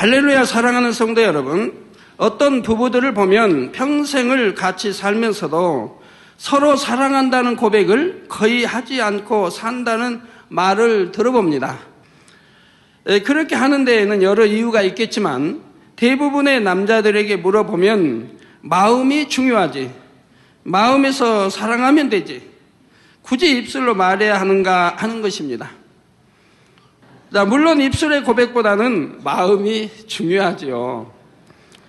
할렐루야. 사랑하는 성도 여러분, 어떤 부부들을 보면 평생을 같이 살면서도 서로 사랑한다는 고백을 거의 하지 않고 산다는 말을 들어봅니다. 그렇게 하는 데에는 여러 이유가 있겠지만 대부분의 남자들에게 물어보면 마음이 중요하지, 마음에서 사랑하면 되지, 굳이 입술로 말해야 하는가 하는 것입니다. 물론 입술의 고백보다는 마음이 중요하지요.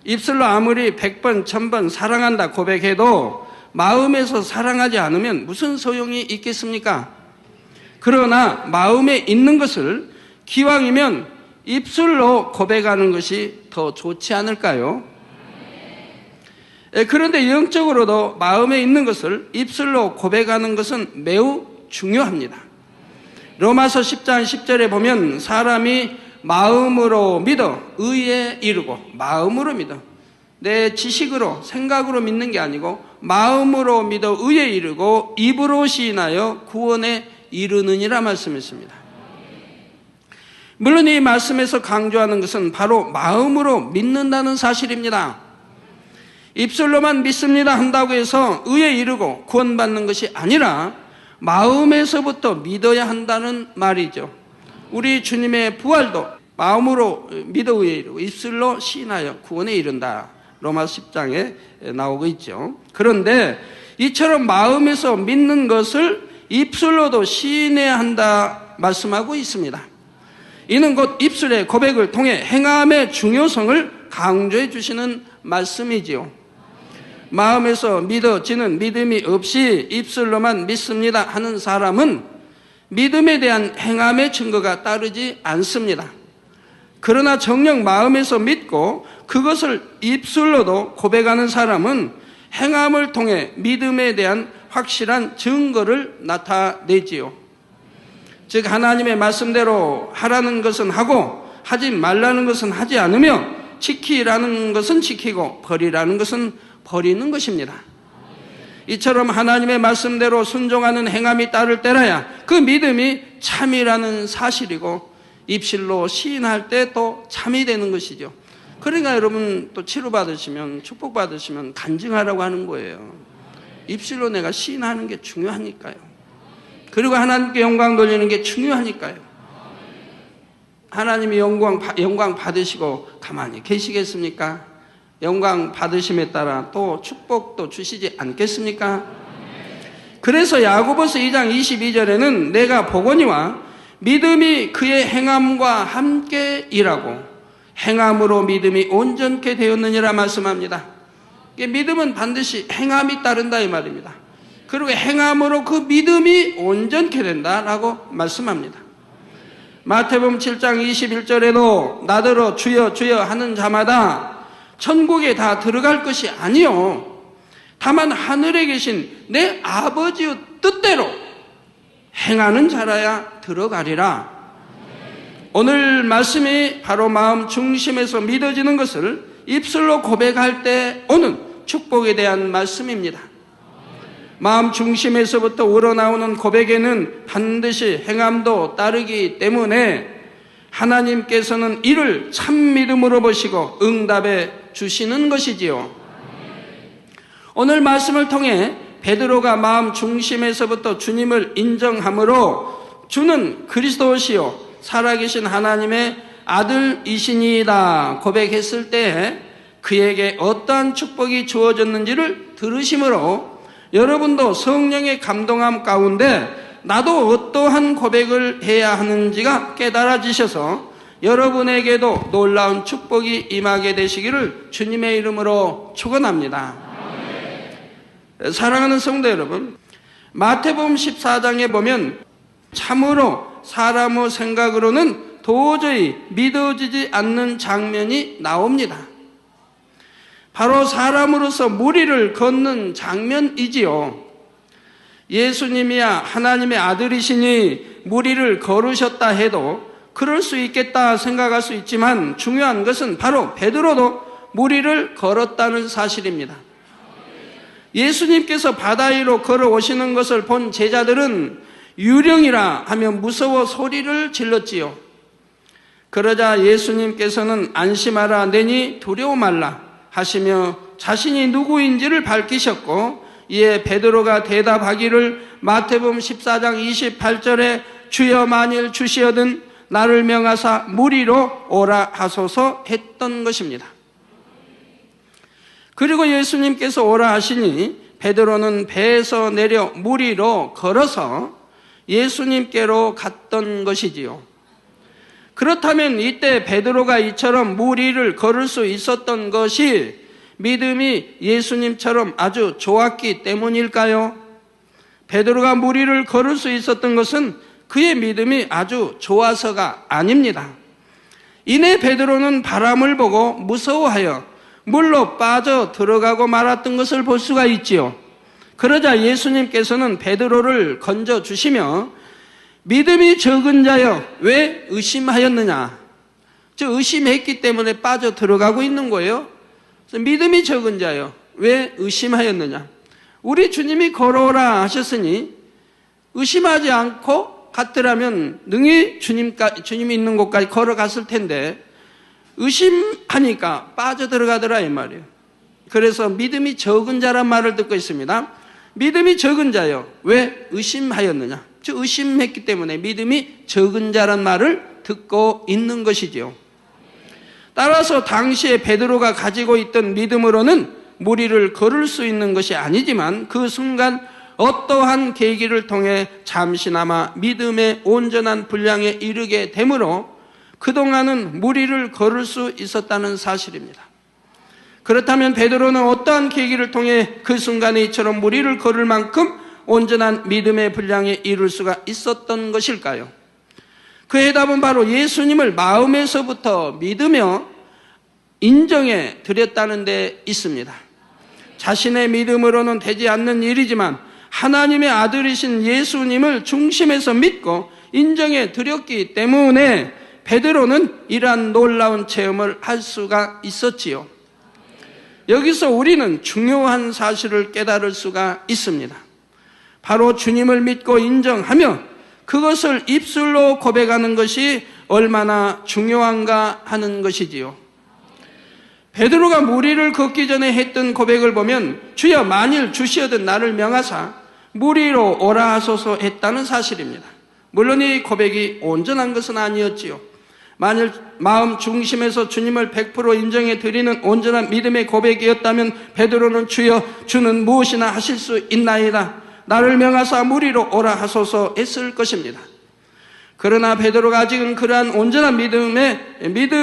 입술로 아무리 100번, 1000번 사랑한다 고백해도 마음에서 사랑하지 않으면 무슨 소용이 있겠습니까? 그러나 마음에 있는 것을 기왕이면 입술로 고백하는 것이 더 좋지 않을까요? 그런데 영적으로도 마음에 있는 것을 입술로 고백하는 것은 매우 중요합니다. 로마서 10장 10절에 보면 사람이 마음으로 믿어 의에 이르고, 마음으로 믿어, 내 지식으로 생각으로 믿는 게 아니고 마음으로 믿어 의에 이르고 입으로 시인하여 구원에 이르느니라 말씀했습니다. 물론 이 말씀에서 강조하는 것은 바로 마음으로 믿는다는 사실입니다. 입술로만 믿습니다 한다고 해서 의에 이르고 구원받는 것이 아니라 마음에서부터 믿어야 한다는 말이죠. 우리 주님의 부활도 마음으로 믿어 의에 이르고 입술로 시인하여 구원에 이른다, 로마서 10장에 나오고 있죠. 그런데 이처럼 마음에서 믿는 것을 입술로도 시인해야 한다 말씀하고 있습니다. 이는 곧 입술의 고백을 통해 행함의 중요성을 강조해 주시는 말씀이지요. 마음에서 믿어지는 믿음이 없이 입술로만 믿습니다 하는 사람은 믿음에 대한 행함의 증거가 따르지 않습니다. 그러나 정녕 마음에서 믿고 그것을 입술로도 고백하는 사람은 행함을 통해 믿음에 대한 확실한 증거를 나타내지요. 즉 하나님의 말씀대로 하라는 것은 하고 하지 말라는 것은 하지 않으며 지키라는 것은 지키고 버리라는 것은 버리는 것입니다. 이처럼 하나님의 말씀대로 순종하는 행함이 따를 때라야 그 믿음이 참이라는 사실이고 입술로 시인할 때 또 참이 되는 것이죠. 그러니까 여러분 또 치료받으시면, 축복받으시면 간증하라고 하는 거예요. 입술로 내가 시인하는 게 중요하니까요. 그리고 하나님께 영광 돌리는 게 중요하니까요. 하나님이 영광 받으시고 가만히 계시겠습니까? 영광 받으심에 따라 또 축복도 주시지 않겠습니까? 그래서 야고보서 2장 22절에는 내가 보거니와 믿음이 그의 행함과 함께 일하고 행함으로 믿음이 온전케 되었느니라 말씀합니다. 믿음은 반드시 행함이 따른다 이 말입니다. 그리고 행함으로 그 믿음이 온전케 된다라고 말씀합니다. 마태복음 7장 21절에도 나더러 주여 주여 하는 자마다 천국에 다 들어갈 것이 아니요 다만 하늘에 계신 내 아버지의 뜻대로 행하는 자라야 들어가리라. 오늘 말씀이 바로 마음 중심에서 믿어지는 것을 입술로 고백할 때 오는 축복에 대한 말씀입니다. 마음 중심에서부터 우러나오는 고백에는 반드시 행함도 따르기 때문에 하나님께서는 이를 참 믿음으로 보시고 응답해 주시는 것이지요. 오늘 말씀을 통해 베드로가 마음 중심에서부터 주님을 인정함으로 주는 그리스도시요 살아계신 하나님의 아들이시니이다 고백했을 때 그에게 어떠한 축복이 주어졌는지를 들으심으로 여러분도 성령의 감동함 가운데 나도 어떠한 고백을 해야 하는지가 깨달아지셔서 여러분에게도 놀라운 축복이 임하게 되시기를 주님의 이름으로 축원합니다. 사랑하는 성도 여러분, 마태복음 14장에 보면 참으로 사람의 생각으로는 도저히 믿어지지 않는 장면이 나옵니다. 바로 사람으로서 무리를 걷는 장면이지요. 예수님이야 하나님의 아들이시니 무리를 걸으셨다 해도 그럴 수 있겠다 생각할 수 있지만 중요한 것은 바로 베드로도 무리를 걸었다는 사실입니다. 예수님께서 바다 위로 걸어오시는 것을 본 제자들은 유령이라 하며 무서워 소리를 질렀지요. 그러자 예수님께서는 안심하라, 내니 두려워 말라 하시며 자신이 누구인지를 밝히셨고, 이에 베드로가 대답하기를 마태복음 14장 28절에 주여 만일 주시어든 나를 명하사 물 위로 오라 하소서 했던 것입니다. 그리고 예수님께서 오라 하시니 베드로는 배에서 내려 물 위로 걸어서 예수님께로 갔던 것이지요. 그렇다면 이때 베드로가 이처럼 물 위를 걸을 수 있었던 것이 믿음이 예수님처럼 아주 좋았기 때문일까요? 베드로가 물 위를 걸을 수 있었던 것은 그의 믿음이 아주 좋아서가 아닙니다. 이내 베드로는 바람을 보고 무서워하여 물로 빠져 들어가고 말았던 것을 볼 수가 있지요. 그러자 예수님께서는 베드로를 건져주시며 믿음이 적은 자여 왜 의심하였느냐, 즉 의심했기 때문에 빠져 들어가고 있는 거예요. 그래서 믿음이 적은 자여 왜 의심하였느냐, 우리 주님이 걸어오라 하셨으니 의심하지 않고 갔더라면 능히 주님이 있는 곳까지 걸어갔을 텐데 의심하니까 빠져 들어가더라 이 말이에요. 그래서 믿음이 적은 자란 말을 듣고 있습니다. 믿음이 적은 자여 왜 의심하였느냐, 즉 의심했기 때문에 믿음이 적은 자란 말을 듣고 있는 것이지요. 따라서 당시에 베드로가 가지고 있던 믿음으로는 물 위를 걸을 수 있는 것이 아니지만 그 순간 어떠한 계기를 통해 잠시나마 믿음의 온전한 분량에 이르게 되므로 그동안은 물 위를 걸을 수 있었다는 사실입니다. 그렇다면 베드로는 어떠한 계기를 통해 그 순간에 이처럼 물 위를 걸을 만큼 온전한 믿음의 분량에 이룰 수가 있었던 것일까요? 그 해답은 바로 예수님을 마음에서부터 믿으며 인정해 드렸다는 데 있습니다. 자신의 믿음으로는 되지 않는 일이지만 하나님의 아들이신 예수님을 중심에서 믿고 인정해 드렸기 때문에 베드로는 이러한 놀라운 체험을 할 수가 있었지요. 여기서 우리는 중요한 사실을 깨달을 수가 있습니다. 바로 주님을 믿고 인정하며 그것을 입술로 고백하는 것이 얼마나 중요한가 하는 것이지요. 베드로가 물 위를 걷기 전에 했던 고백을 보면 주여 만일 주시어든 나를 명하사 물 위로 오라 하소서 했다는 사실입니다. 물론 이 고백이 온전한 것은 아니었지요. 만일 마음 중심에서 주님을 100% 인정해 드리는 온전한 믿음의 고백이었다면 베드로는 주여 주는 무엇이나 하실 수 있나이다, 나를 명하사 물 위로 오라 하소서 했을 것입니다. 그러나 베드로가 아직은 그러한 온전한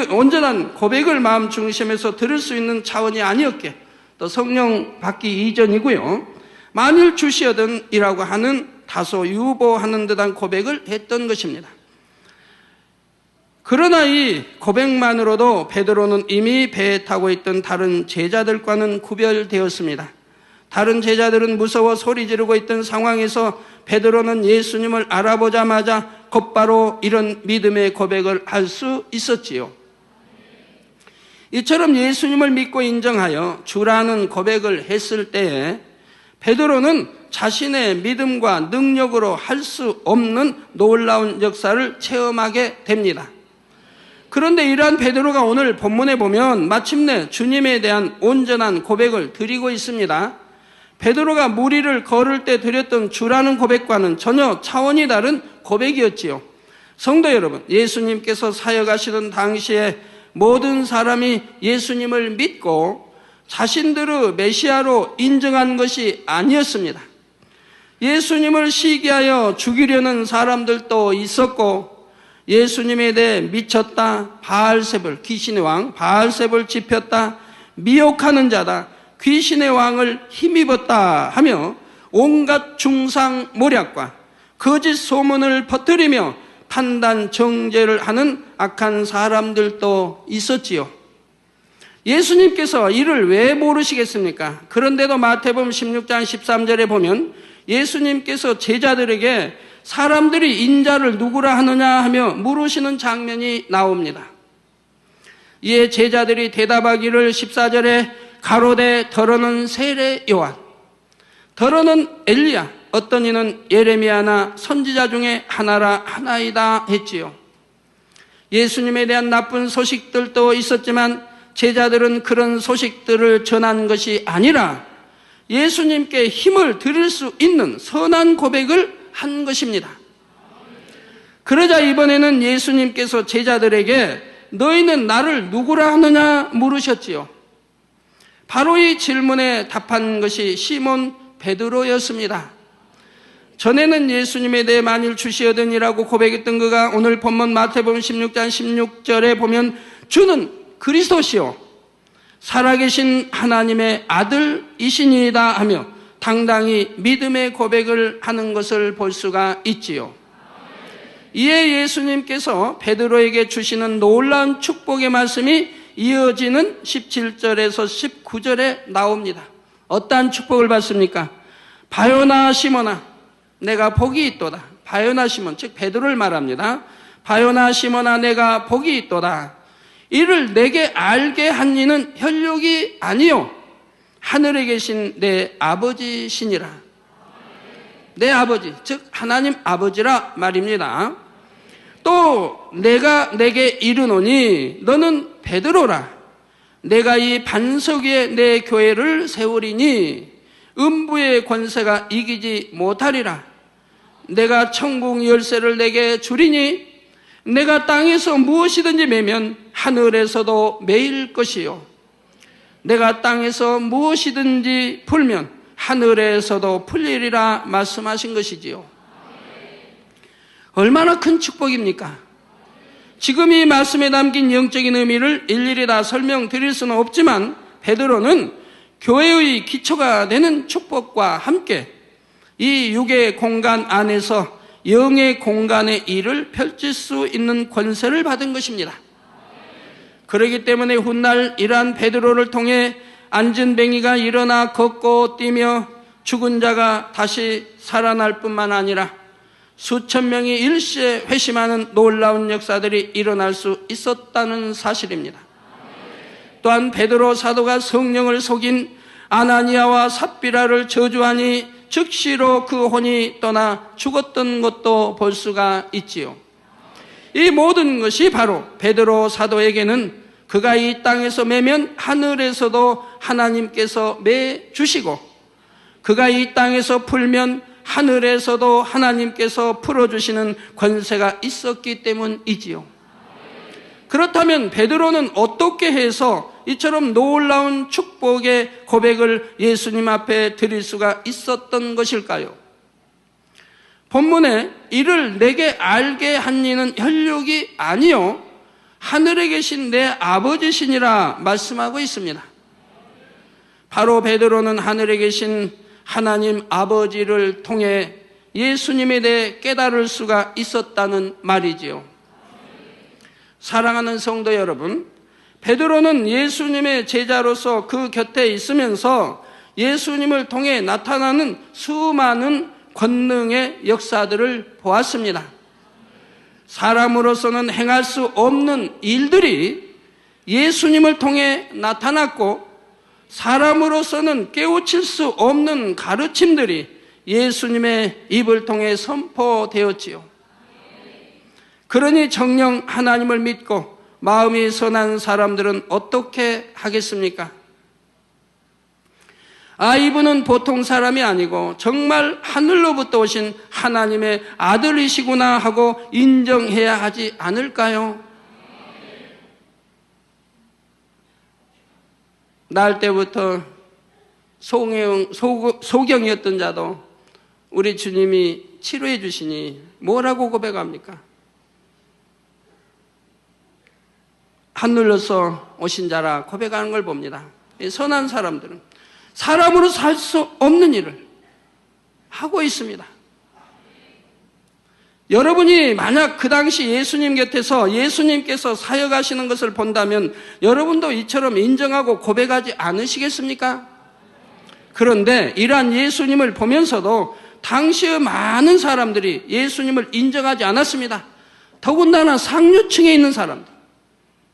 온전한 고백을 마음 중심에서 들을 수 있는 차원이 아니었기에 또 성령 받기 이전이고요, 만일 주시어든 이라고 하는 다소 유보하는 듯한 고백을 했던 것입니다. 그러나 이 고백만으로도 베드로는 이미 배에 타고 있던 다른 제자들과는 구별되었습니다. 다른 제자들은 무서워 소리 지르고 있던 상황에서 베드로는 예수님을 알아보자마자 곧바로 이런 믿음의 고백을 할 수 있었지요. 이처럼 예수님을 믿고 인정하여 주라는 고백을 했을 때에 베드로는 자신의 믿음과 능력으로 할 수 없는 놀라운 역사를 체험하게 됩니다. 그런데 이러한 베드로가 오늘 본문에 보면 마침내 주님에 대한 온전한 고백을 드리고 있습니다. 베드로가 물 위를 걸을 때 드렸던 주라는 고백과는 전혀 차원이 다른 고백이었지요. 성도 여러분, 예수님께서 사역하시던 당시에 모든 사람이 예수님을 믿고 자신들의 메시아로 인정한 것이 아니었습니다. 예수님을 시기하여 죽이려는 사람들도 있었고 예수님에 대해 미쳤다, 바알세불, 귀신의 왕 바알세불 짚혔다, 미혹하는 자다, 귀신의 왕을 힘입었다 하며 온갖 중상모략과 거짓 소문을 퍼뜨리며 판단 정죄를 하는 악한 사람들도 있었지요. 예수님께서 이를 왜 모르시겠습니까? 그런데도 마태복음 16장 13절에 보면 예수님께서 제자들에게 사람들이 인자를 누구라 하느냐 하며 물으시는 장면이 나옵니다. 이에 제자들이 대답하기를 14절에 가로되 더러는 세례 요한, 더러는 엘리야, 어떤 이는 예레미야나 선지자 중에 하나라 하나이다 했지요. 예수님에 대한 나쁜 소식들도 있었지만 제자들은 그런 소식들을 전한 것이 아니라 예수님께 힘을 드릴 수 있는 선한 고백을 한 것입니다. 그러자 이번에는 예수님께서 제자들에게 너희는 나를 누구라 하느냐 물으셨지요. 바로 이 질문에 답한 것이 시몬 베드로였습니다. 전에는 예수님에 대해 만일 주시하더니라고 고백했던 그가 오늘 본문 마태복음 16장 16절에 보면 주는 그리스도시요 살아계신 하나님의 아들이시니이다 하며 당당히 믿음의 고백을 하는 것을 볼 수가 있지요. 이에 예수님께서 베드로에게 주시는 놀라운 축복의 말씀이 이어지는 17절에서 19절에 나옵니다. 어떠한 축복을 받습니까? 바요나 시몬아 내가 복이 있도다. 바요나 시몬 즉 베드로를 말합니다. 바요나 시몬아 내가 복이 있도다. 이를 내게 알게 한 이는 혈육이 아니요 하늘에 계신 내 아버지시니라. 내 아버지 즉 하나님 아버지라 말입니다. 또 내가 내게 이르노니 너는 베드로라. 내가 이 반석 위에 내 교회를 세우리니 음부의 권세가 이기지 못하리라. 내가 천국 열쇠를 내게 주리니 내가 땅에서 무엇이든지 매면 하늘에서도 매일 것이요 내가 땅에서 무엇이든지 풀면 하늘에서도 풀리리라 말씀하신 것이지요. 얼마나 큰 축복입니까? 지금 이 말씀에 담긴 영적인 의미를 일일이 다 설명드릴 수는 없지만 베드로는 교회의 기초가 되는 축복과 함께 이 육의 공간 안에서 영의 공간의 일을 펼칠 수 있는 권세를 받은 것입니다. 그렇기 때문에 훗날 이러한 베드로를 통해 안진뱅이가 일어나 걷고 뛰며 죽은 자가 다시 살아날 뿐만 아니라 수천 명이 일시에 회심하는 놀라운 역사들이 일어날 수 있었다는 사실입니다. 또한 베드로 사도가 성령을 속인 아나니아와 삽비라를 저주하니 즉시로 그 혼이 떠나 죽었던 것도 볼 수가 있지요. 이 모든 것이 바로 베드로 사도에게는 그가 이 땅에서 매면 하늘에서도 하나님께서 매 주시고 그가 이 땅에서 풀면 하늘에서도 하나님께서 풀어주시는 권세가 있었기 때문이지요. 그렇다면 베드로는 어떻게 해서 이처럼 놀라운 축복의 고백을 예수님 앞에 드릴 수가 있었던 것일까요? 본문에 이를 내게 알게 한 이는 혈육이 아니요 하늘에 계신 내 아버지시니라 말씀하고 있습니다. 바로 베드로는 하늘에 계신 하나님 아버지를 통해 예수님에 대해 깨달을 수가 있었다는 말이지요. 사랑하는 성도 여러분, 베드로는 예수님의 제자로서 그 곁에 있으면서 예수님을 통해 나타나는 수많은 권능의 역사들을 보았습니다. 사람으로서는 행할 수 없는 일들이 예수님을 통해 나타났고 사람으로서는 깨우칠 수 없는 가르침들이 예수님의 입을 통해 선포되었지요. 그러니 정녕 하나님을 믿고 마음이 선한 사람들은 어떻게 하겠습니까? 이분은 보통 사람이 아니고 정말 하늘로부터 오신 하나님의 아들이시구나 하고 인정해야 하지 않을까요? 날 때부터 소경이었던 자도 우리 주님이 치료해 주시니 뭐라고 고백합니까? 하늘로서 오신 자라 고백하는 걸 봅니다. 선한 사람들은 사람으로 살 수 없는 일을 하고 있습니다. 여러분이 만약 그 당시 예수님 곁에서 예수님께서 사역하시는 것을 본다면 여러분도 이처럼 인정하고 고백하지 않으시겠습니까? 그런데 이러한 예수님을 보면서도 당시의 많은 사람들이 예수님을 인정하지 않았습니다. 더군다나 상류층에 있는 사람들,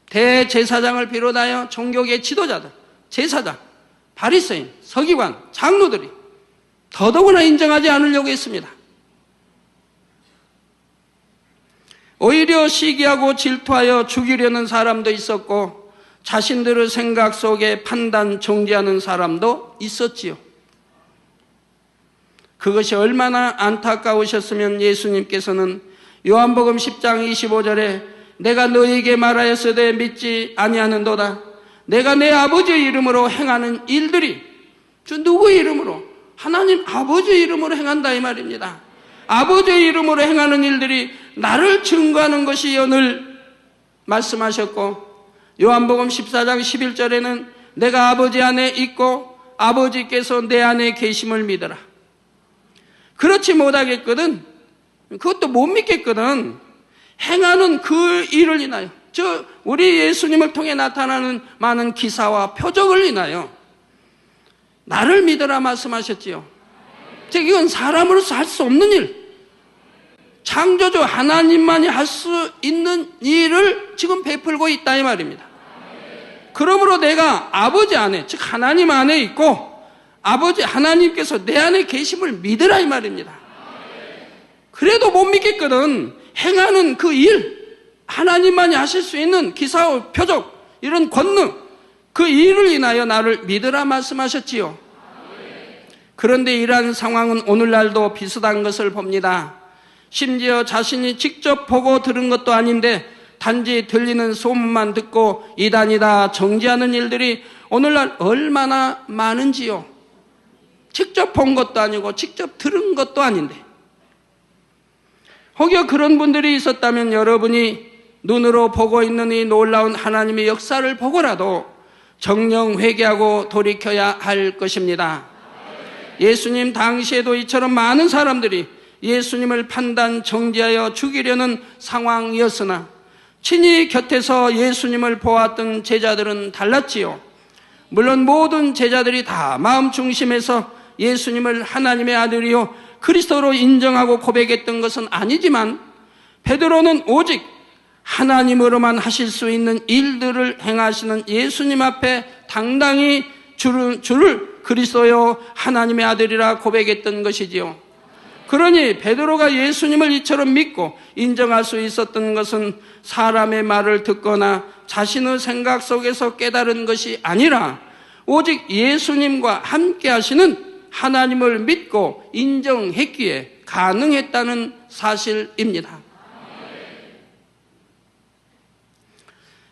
대제사장을 비롯하여 종교계 지도자들, 제사장, 바리새인, 서기관, 장로들이 더더구나 인정하지 않으려고 했습니다. 오히려 시기하고 질투하여 죽이려는 사람도 있었고 자신들의 생각 속에 판단 정지하는 사람도 있었지요. 그것이 얼마나 안타까우셨으면 예수님께서는 요한복음 10장 25절에 내가 너희에게 말하였으되 믿지 아니하는도다. 내가 내 아버지의 이름으로 행하는 일들이, 주 누구의 이름으로? 하나님 아버지의 이름으로 행한다 이 말입니다. 아버지의 이름으로 행하는 일들이 나를 증거하는 것이여 늘 말씀하셨고, 요한복음 14장 11절에는 내가 아버지 안에 있고 아버지께서 내 안에 계심을 믿어라. 그렇지 못하겠거든, 그것도 못 믿겠거든, 행하는 그 일을 인하여, 우리 예수님을 통해 나타나는 많은 기사와 표적을 인하여 나를 믿어라 말씀하셨지요. 즉 이건 사람으로서 할 수 없는 일, 창조주 하나님만이 할 수 있는 일을 지금 베풀고 있다 이 말입니다. 그러므로 내가 아버지 안에, 즉 하나님 안에 있고 아버지 하나님께서 내 안에 계심을 믿으라 이 말입니다. 그래도 못 믿겠거든. 행하는 그 일, 하나님만이 하실 수 있는 기사와 표적, 이런 권능, 그 일을 인하여 나를 믿으라 말씀하셨지요. 그런데 이러한 상황은 오늘날도 비슷한 것을 봅니다. 심지어 자신이 직접 보고 들은 것도 아닌데 단지 들리는 소문만 듣고 이단이다 정지하는 일들이 오늘날 얼마나 많은지요. 직접 본 것도 아니고 직접 들은 것도 아닌데, 혹여 그런 분들이 있었다면 여러분이 눈으로 보고 있는 이 놀라운 하나님의 역사를 보고라도 정령 회개하고 돌이켜야 할 것입니다. 예수님 당시에도 이처럼 많은 사람들이 예수님을 판단 정지하여 죽이려는 상황이었으나 친히 곁에서 예수님을 보았던 제자들은 달랐지요. 물론 모든 제자들이 다 마음 중심에서 예수님을 하나님의 아들이요 그리스도로 인정하고 고백했던 것은 아니지만, 베드로는 오직 하나님으로만 하실 수 있는 일들을 행하시는 예수님 앞에 당당히 주를 그리스도요 하나님의 아들이라 고백했던 것이지요. 그러니 베드로가 예수님을 이처럼 믿고 인정할 수 있었던 것은 사람의 말을 듣거나 자신의 생각 속에서 깨달은 것이 아니라 오직 예수님과 함께 하시는 하나님을 믿고 인정했기에 가능했다는 사실입니다.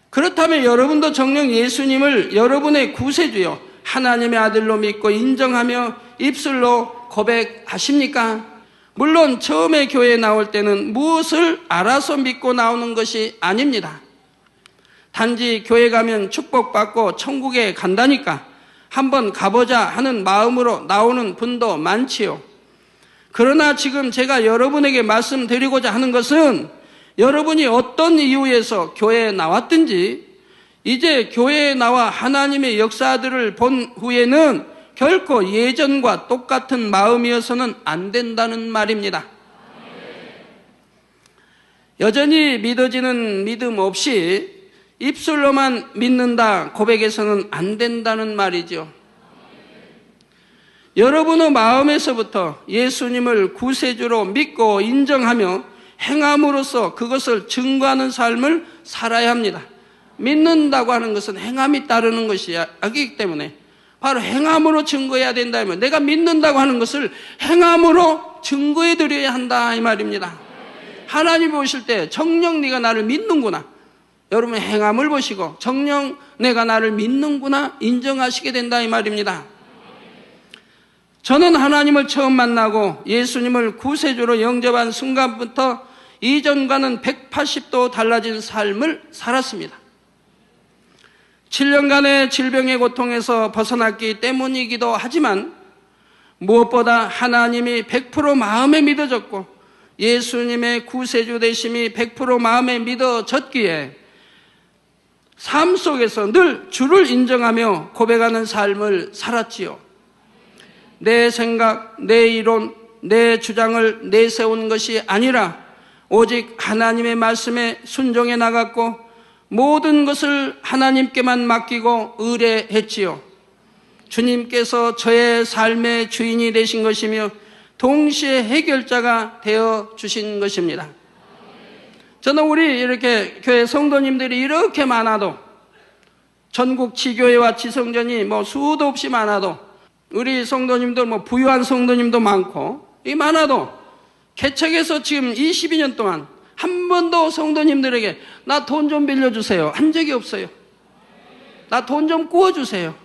그렇다면 여러분도 정녕 예수님을 여러분의 구세주요 하나님의 아들로 믿고 인정하며 입술로 고백하십니까? 물론 처음에 교회에 나올 때는 무엇을 알아서 믿고 나오는 것이 아닙니다. 단지 교회 가면 축복받고 천국에 간다니까 한번 가보자 하는 마음으로 나오는 분도 많지요. 그러나 지금 제가 여러분에게 말씀드리고자 하는 것은 여러분이 어떤 이유에서 교회에 나왔든지 이제 교회에 나와 하나님의 역사들을 본 후에는 결코 예전과 똑같은 마음이어서는 안 된다는 말입니다. 여전히 믿어지는 믿음 없이 입술로만 믿는다 고백해서는 안 된다는 말이죠. 여러분의 마음에서부터 예수님을 구세주로 믿고 인정하며 행함으로써 그것을 증거하는 삶을 살아야 합니다. 믿는다고 하는 것은 행함이 따르는 것이 아니기 때문에 바로 행함으로 증거해야 된다면, 내가 믿는다고 하는 것을 행함으로 증거해 드려야 한다 이 말입니다. 하나님 보실 때 정녕 네가 나를 믿는구나, 여러분 행함을 보시고 정녕 내가 나를 믿는구나 인정하시게 된다 이 말입니다. 저는 하나님을 처음 만나고 예수님을 구세주로 영접한 순간부터 이전과는 180도 달라진 삶을 살았습니다. 7년간의 질병의 고통에서 벗어났기 때문이기도 하지만 무엇보다 하나님이 100% 마음에 믿어졌고 예수님의 구세주 되심이 100% 마음에 믿어졌기에 삶 속에서 늘 주를 인정하며 고백하는 삶을 살았지요. 내 생각, 내 이론, 내 주장을 내세운 것이 아니라 오직 하나님의 말씀에 순종해 나갔고 모든 것을 하나님께만 맡기고 의뢰했지요. 주님께서 저의 삶의 주인이 되신 것이며 동시에 해결자가 되어 주신 것입니다. 저는 우리 이렇게 교회 성도님들이 이렇게 많아도, 전국 지교회와 지성전이 뭐 수도 없이 많아도, 우리 성도님들 뭐 부유한 성도님도 많고, 이 많아도 개척해서 지금 22년 동안 한 번도 성도님들에게 나 돈 좀 빌려주세요 한 적이 없어요. 나 돈 좀 구워주세요.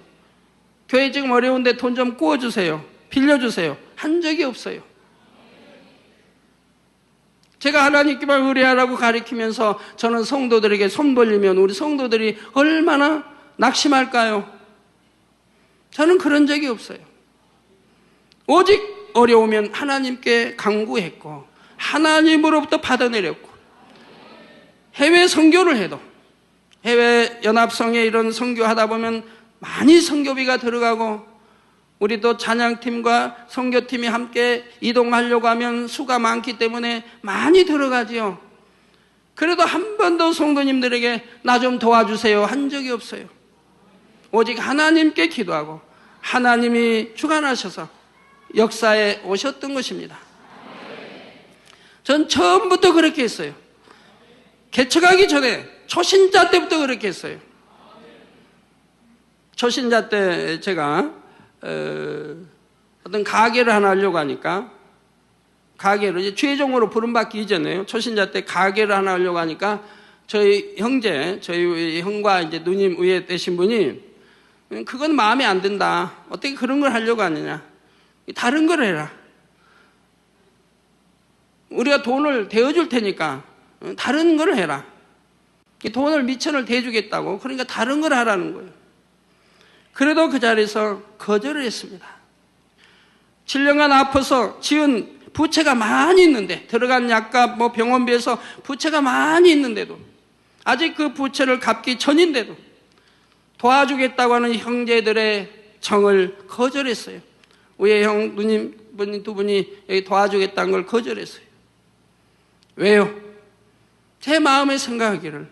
교회 지금 어려운데 돈 좀 구워주세요. 빌려주세요. 한 적이 없어요. 제가 하나님께만 의뢰하라고 가르치면서 저는 성도들에게 손 벌리면 우리 성도들이 얼마나 낙심할까요? 저는 그런 적이 없어요. 오직 어려우면 하나님께 간구했고 하나님으로부터 받아내렸고, 해외 선교를 해도 해외 연합성에 이런 선교하다 보면 많이 선교비가 들어가고, 우리도 찬양팀과 선교팀이 함께 이동하려고 하면 수가 많기 때문에 많이 들어가지요. 그래도 한 번도 성도님들에게 나 좀 도와주세요 한 적이 없어요. 오직 하나님께 기도하고 하나님이 주관하셔서 역사에 오셨던 것입니다. 전 처음부터 그렇게 했어요. 개척하기 전에 초신자 때부터 그렇게 했어요. 초신자 때 제가 어떤 가게를 하나 하려고 하니까, 가게를 이제 최종으로 부름받기 이전에요. 초신자 때 가게를 하나 하려고 하니까 저희 형제, 저희 형과 이제 누님 위에 되신 분이 그건 마음에 안 든다. 어떻게 그런 걸 하려고 하느냐. 다른 걸 해라. 우리가 돈을 대어줄 테니까 다른 걸 해라. 돈을 미천을 대주겠다고. 그러니까 다른 걸 하라는 거예요. 그래도 그 자리에서 거절을 했습니다. 7년간 아파서 지은 부채가 많이 있는데, 들어간 약값 뭐 병원비에서 부채가 많이 있는데도, 아직 그 부채를 갚기 전인데도 도와주겠다고 하는 형제들의 정을 거절했어요. 우리 형, 누님 분 두 분이 여기 도와주겠다는 걸 거절했어요. 왜요? 제 마음에 생각하기를,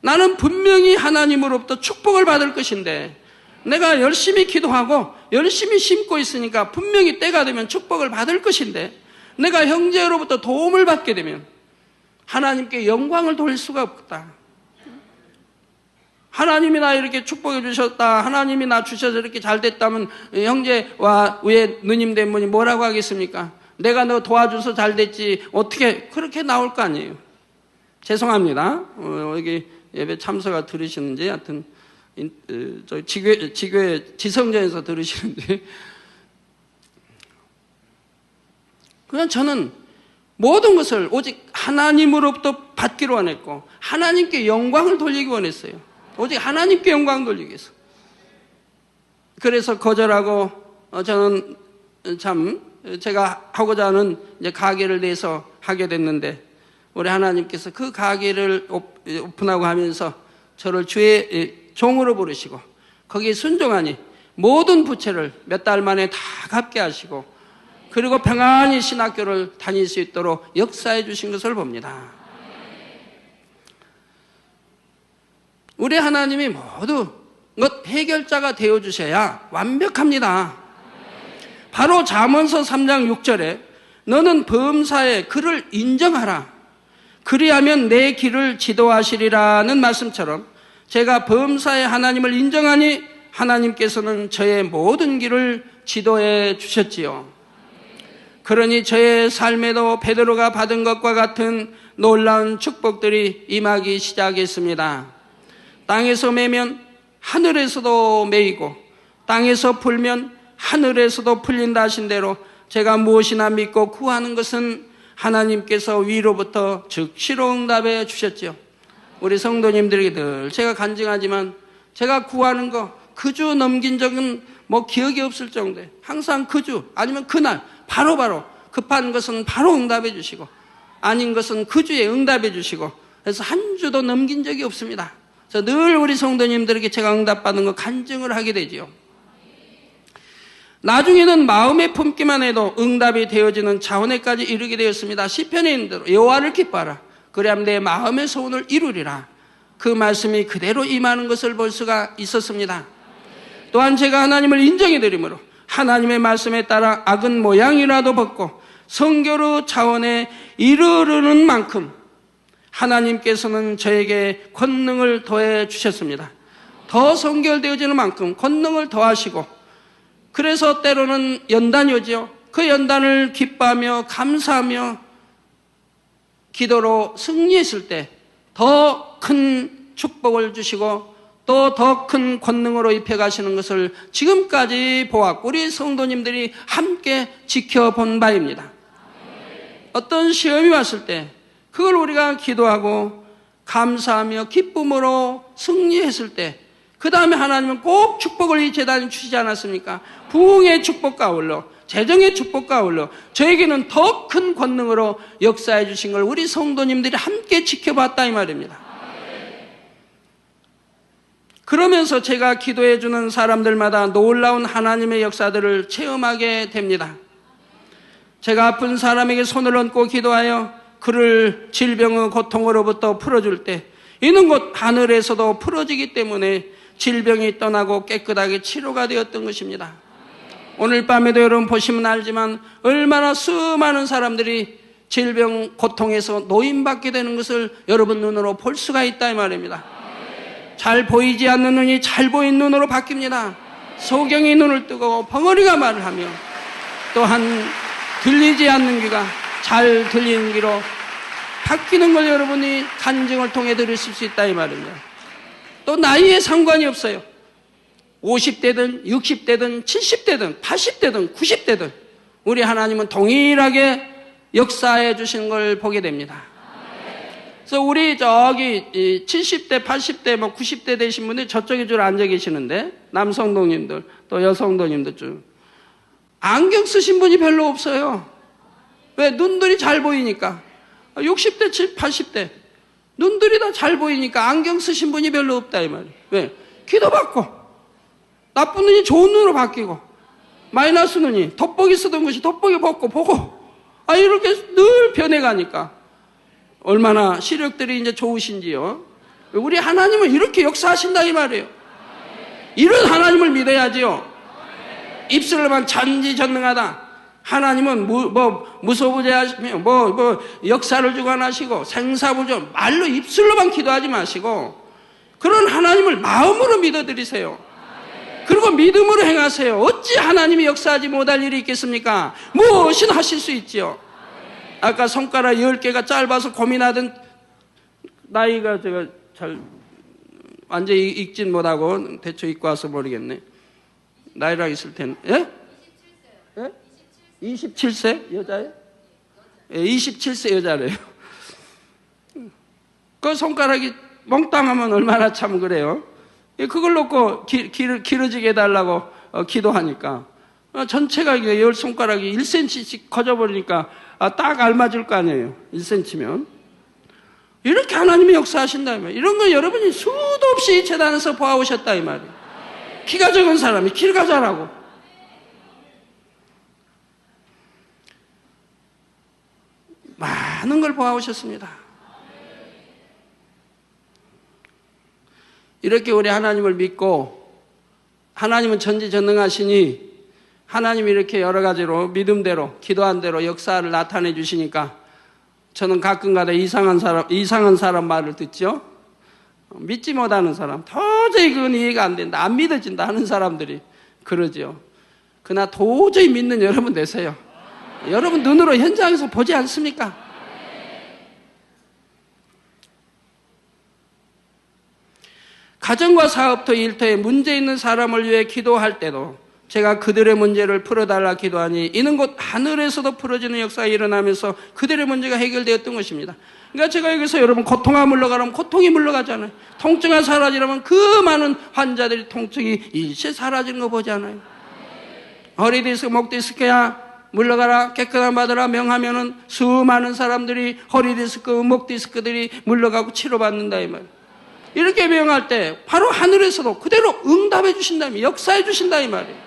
나는 분명히 하나님으로부터 축복을 받을 것인데, 내가 열심히 기도하고 열심히 심고 있으니까 분명히 때가 되면 축복을 받을 것인데, 내가 형제로부터 도움을 받게 되면 하나님께 영광을 돌릴 수가 없다. 하나님이 나 이렇게 축복해 주셨다, 하나님이 나 주셔서 이렇게 잘 됐다면 형제와 위에 누님 된 분이 뭐라고 하겠습니까? 내가 너 도와줘서 잘 됐지, 어떻게 그렇게 나올 거 아니에요. 죄송합니다. 여기 예배 참석가 들으시는지, 하여튼 저 지교회 지성전에서 들으시는데, 그냥 저는 모든 것을 오직 하나님으로부터 받기로 원했고 하나님께 영광을 돌리기 원했어요. 오직 하나님께 영광 돌리기 위해서. 그래서 거절하고 저는 참 제가 하고자 하는 이제 가게를 내서 하게 됐는데, 우리 하나님께서 그 가게를 오픈하고 하면서 저를 주의 종으로 부르시고 거기에 순종하니 모든 부채를 몇 달 만에 다 갚게 하시고, 그리고 평안히 신학교를 다닐 수 있도록 역사해 주신 것을 봅니다. 우리 하나님이 모두 것 해결자가 되어주셔야 완벽합니다. 바로 잠언서 3장 6절에 너는 범사에 그를 인정하라, 그리하면 내 길을 지도하시리라는 말씀처럼, 제가 범사에 하나님을 인정하니 하나님께서는 저의 모든 길을 지도해 주셨지요. 그러니 저의 삶에도 베드로가 받은 것과 같은 놀라운 축복들이 임하기 시작했습니다. 땅에서 매면 하늘에서도 매이고 땅에서 풀면 하늘에서도 풀린다 하신 대로, 제가 무엇이나 믿고 구하는 것은 하나님께서 위로부터 즉시로 응답해 주셨죠. 우리 성도님들에게 늘 제가 간증하지만, 제가 구하는 거 그 주 넘긴 적은 뭐 기억이 없을 정도에 항상 그 주 아니면 그날 바로바로 급한 것은 바로 응답해 주시고 아닌 것은 그 주에 응답해 주시고, 그래서 한 주도 넘긴 적이 없습니다. 그래서 늘 우리 성도님들에게 제가 응답받는 거 간증을 하게 되지요. 나중에는 마음에 품기만 해도 응답이 되어지는 차원에까지 이르게 되었습니다. 시편에 있는 대로 여호와를 기뻐하라, 그리하면 내 마음의 소원을 이루리라. 그 말씀이 그대로 임하는 것을 볼 수가 있었습니다. 또한 제가 하나님을 인정해 드림으로 하나님의 말씀에 따라 악은 모양이라도 벗고 성교로 차원에 이르르는 만큼 하나님께서는 저에게 권능을 더해 주셨습니다. 더 성결되어지는 만큼 권능을 더하시고, 그래서 때로는 연단이 오죠. 그 연단을 기뻐하며 감사하며 기도로 승리했을 때 더 큰 축복을 주시고 또 더 큰 권능으로 입혀가시는 것을 지금까지 보았고 우리 성도님들이 함께 지켜본 바입니다. 어떤 시험이 왔을 때 그걸 우리가 기도하고 감사하며 기쁨으로 승리했을 때 그 다음에 하나님은 꼭 축복을 이 재단에 주시지 않았습니까? 부흥의 축복과 아울러 재정의 축복과 아울러 저에게는 더 큰 권능으로 역사해 주신 걸 우리 성도님들이 함께 지켜봤다 이 말입니다. 그러면서 제가 기도해 주는 사람들마다 놀라운 하나님의 역사들을 체험하게 됩니다. 제가 아픈 사람에게 손을 얹고 기도하여 그를 질병의 고통으로부터 풀어줄 때 이는 곧 하늘에서도 풀어지기 때문에 질병이 떠나고 깨끗하게 치료가 되었던 것입니다. 오늘 밤에도 여러분 보시면 알지만 얼마나 수많은 사람들이 질병 고통에서 노임받게 되는 것을 여러분 눈으로 볼 수가 있다 이 말입니다. 잘 보이지 않는 눈이 잘 보이는 눈으로 바뀝니다. 소경이 눈을 뜨고 벙어리가 말을 하며 또한 들리지 않는 귀가 잘 들리는 귀로 바뀌는 걸 여러분이 간증을 통해 들으실 수 있다 이 말입니다. 또 나이에 상관이 없어요. 50대든 60대든 70대든 80대든 90대든 우리 하나님은 동일하게 역사해 주시는 걸 보게 됩니다. 그래서 우리 저기 70대 80대 뭐 90대 되신 분들이 저쪽에 줄 앉아 계시는데 남성동님들 또 여성동님들 줄 안경 쓰신 분이 별로 없어요. 왜? 눈들이 잘 보이니까. 60대 80대 눈들이 다 잘 보이니까 안경 쓰신 분이 별로 없다 이 말이에요. 왜? 기도받고 나쁜 눈이 좋은 눈으로 바뀌고 마이너스 눈이 돋보기 쓰던 것이 돋보기 벗고 보고 이렇게 늘 변해가니까 얼마나 시력들이 이제 좋으신지요. 우리 하나님은 이렇게 역사하신다 이 말이에요. 이런 하나님을 믿어야지요. 입술로만 전지전능하다. 하나님은 무소부재하시며 역사를 주관하시고 생사부조 말로 입술로만 기도하지 마시고 그런 하나님을 마음으로 믿어드리세요. 그리고 믿음으로 행하세요. 어찌 하나님이 역사하지 못할 일이 있겠습니까? 무엇이나 하실 수 있지요. 아까 손가락 10개가 짧아서 고민하던 나이가 제가 잘 완전히 읽진 못하고 대충 읽고 와서 모르겠네. 나이랑 있을 텐데. 예? 27세 여자예요? 예, 27세 여자래요. 그 손가락이 몽땅하면 얼마나 참 그래요. 그걸 놓고 길어지게 해달라고 기도하니까 전체가 열 손가락이 1cm씩 커져버리니까 딱 알맞을 거 아니에요. 1cm면. 이렇게 하나님이 역사하신다 이 말이에요. 이런 거 여러분이 수도 없이 재단에서 보아오셨다 이 말이에요. 키가 적은 사람이 키가 자라고 많은 걸 보아오셨습니다. 이렇게 우리 하나님을 믿고 하나님은 전지전능하시니 하나님이 이렇게 여러 가지로 믿음대로 기도한 대로 역사를 나타내 주시니까 저는 가끔가다 이상한 사람 말을 듣죠. 믿지 못하는 사람 도저히 그건 이해가 안 된다 안 믿어진다 하는 사람들이 그러죠. 그러나 도저히 믿는 여러분 되세요. 여러분 눈으로 현장에서 보지 않습니까? 가정과 사업터 일터에 문제 있는 사람을 위해 기도할 때도 제가 그들의 문제를 풀어달라 기도하니 이는 곧 하늘에서도 풀어지는 역사가 일어나면서 그들의 문제가 해결되었던 것입니다. 그러니까 제가 여기서 여러분 고통아 물러가라면 고통이 물러가잖아요. 통증아 사라지라면 그 많은 환자들이 통증이 일체 사라지는 거 보잖아요. 허리 디스크, 목 디스크야 물러가라 깨끗한 받으라 명하면은 수많은 사람들이 허리 디스크, 목 디스크들이 물러가고 치료받는다 이 말. 이렇게 명할 때 바로 하늘에서도 그대로 응답해 주신다며 역사해 주신다 이 말이에요.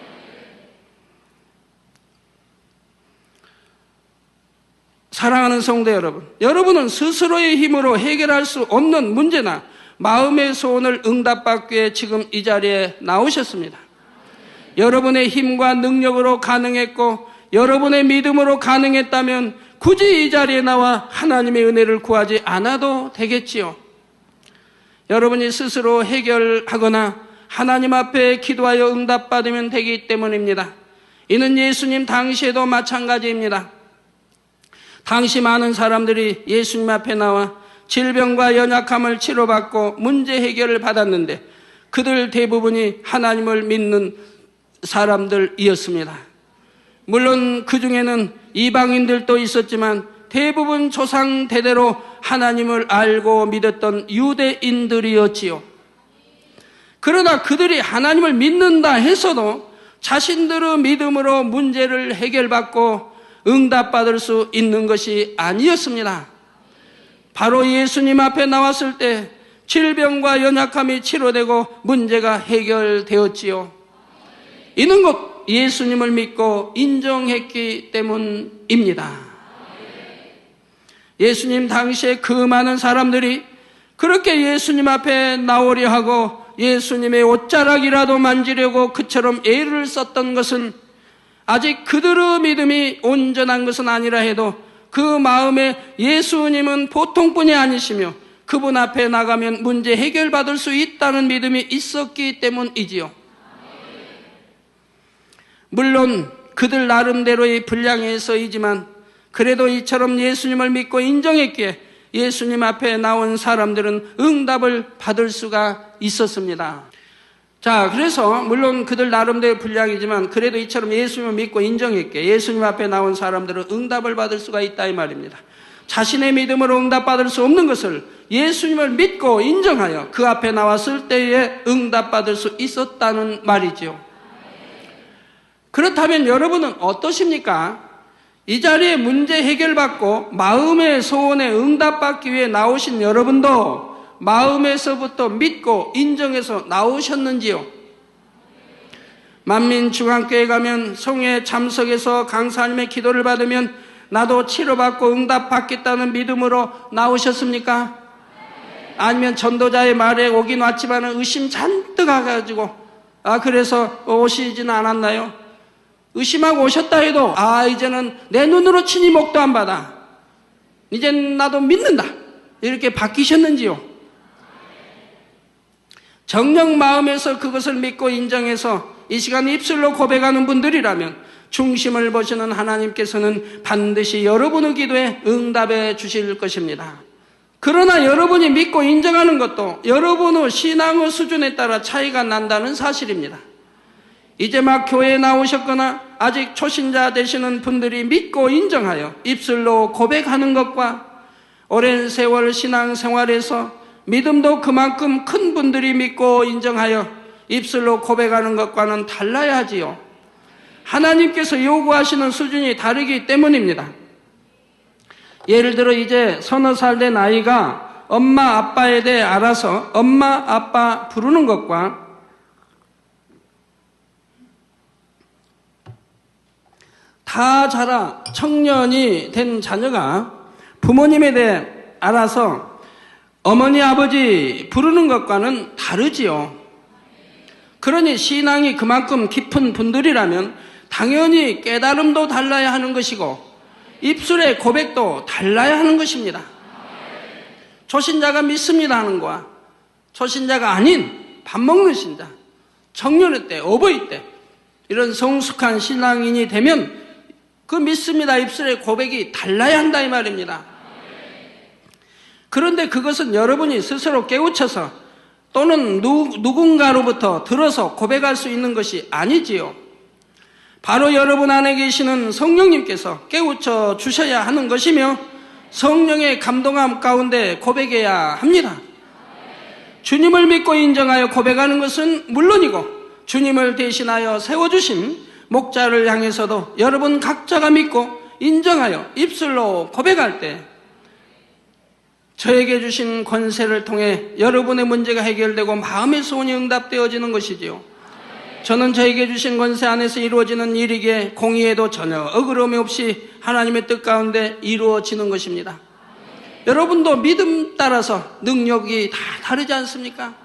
사랑하는 성도 여러분, 여러분은 스스로의 힘으로 해결할 수 없는 문제나 마음의 소원을 응답받기 위해 지금 이 자리에 나오셨습니다. 여러분의 힘과 능력으로 가능했고 여러분의 믿음으로 가능했다면 굳이 이 자리에 나와 하나님의 은혜를 구하지 않아도 되겠지요. 여러분이 스스로 해결하거나 하나님 앞에 기도하여 응답받으면 되기 때문입니다. 이는 예수님 당시에도 마찬가지입니다. 당시 많은 사람들이 예수님 앞에 나와 질병과 연약함을 치료받고 문제 해결을 받았는데 그들 대부분이 하나님을 믿는 사람들이었습니다. 물론 그 중에는 이방인들도 있었지만 대부분 조상 대대로 하나님을 알고 믿었던 유대인들이었지요. 그러나 그들이 하나님을 믿는다 해서도 자신들의 믿음으로 문제를 해결받고 응답받을 수 있는 것이 아니었습니다. 바로 예수님 앞에 나왔을 때 질병과 연약함이 치료되고 문제가 해결되었지요. 이는 곧 예수님을 믿고 인정했기 때문입니다. 예수님 당시에 그 많은 사람들이 그렇게 예수님 앞에 나오려 하고 예수님의 옷자락이라도 만지려고 그처럼 애를 썼던 것은 아직 그들의 믿음이 온전한 것은 아니라 해도 그 마음에 예수님은 보통분이 아니시며 그분 앞에 나가면 문제 해결받을 수 있다는 믿음이 있었기 때문이지요. 물론 그들 나름대로의 분량에서이지만 그래도 이처럼 예수님을 믿고 인정했기에 예수님 앞에 나온 사람들은 응답을 받을 수가 있었습니다. 자, 그래서 물론 그들 나름대로 분량이지만 그래도 이처럼 예수님을 믿고 인정했기에 예수님 앞에 나온 사람들은 응답을 받을 수가 있다 이 말입니다. 자신의 믿음으로 응답받을 수 없는 것을 예수님을 믿고 인정하여 그 앞에 나왔을 때에 응답받을 수 있었다는 말이죠. 그렇다면 여러분은 어떠십니까? 이 자리에 문제 해결받고 마음의 소원에 응답받기 위해 나오신 여러분도 마음에서부터 믿고 인정해서 나오셨는지요? 만민중앙교회 가면 성회 참석해서 강사님의 기도를 받으면 나도 치료받고 응답받겠다는 믿음으로 나오셨습니까? 아니면 전도자의 말에 오긴 왔지만 의심 잔뜩 와가지고 그래서 오시지는 않았나요? 의심하고 오셨다 해도 이제는 내 눈으로 친히 목도 안 받아, 이젠 나도 믿는다, 이렇게 바뀌셨는지요? 정녕 마음에서 그것을 믿고 인정해서 이 시간 입술로 고백하는 분들이라면 중심을 보시는 하나님께서는 반드시 여러분의 기도에 응답해 주실 것입니다. 그러나 여러분이 믿고 인정하는 것도 여러분의 신앙의 수준에 따라 차이가 난다는 사실입니다. 이제 막 교회에 나오셨거나 아직 초신자 되시는 분들이 믿고 인정하여 입술로 고백하는 것과 오랜 세월 신앙생활에서 믿음도 그만큼 큰 분들이 믿고 인정하여 입술로 고백하는 것과는 달라야 하지요. 하나님께서 요구하시는 수준이 다르기 때문입니다. 예를 들어 이제 서너 살 된 아이가 엄마 아빠에 대해 알아서 엄마 아빠 부르는 것과 다 자라 청년이 된 자녀가 부모님에 대해 알아서 어머니 아버지 부르는 것과는 다르지요. 그러니 신앙이 그만큼 깊은 분들이라면 당연히 깨달음도 달라야 하는 것이고 입술의 고백도 달라야 하는 것입니다. 초신자가 믿습니다 하는 거와 초신자가 아닌 밥 먹는 신자, 청년의 때, 어버이 때 이런 성숙한 신앙인이 되면 그 믿습니다 입술의 고백이 달라야 한다 이 말입니다. 그런데 그것은 여러분이 스스로 깨우쳐서 또는 누군가로부터 들어서 고백할 수 있는 것이 아니지요. 바로 여러분 안에 계시는 성령님께서 깨우쳐 주셔야 하는 것이며 성령의 감동함 가운데 고백해야 합니다. 주님을 믿고 인정하여 고백하는 것은 물론이고 주님을 대신하여 세워주신 목자를 향해서도 여러분 각자가 믿고 인정하여 입술로 고백할 때 저에게 주신 권세를 통해 여러분의 문제가 해결되고 마음의 소원이 응답되어지는 것이지요. 저는 저에게 주신 권세 안에서 이루어지는 일이기에 공의에도 전혀 어그러움이 없이 하나님의 뜻 가운데 이루어지는 것입니다. 여러분도 믿음 따라서 능력이 다 다르지 않습니까?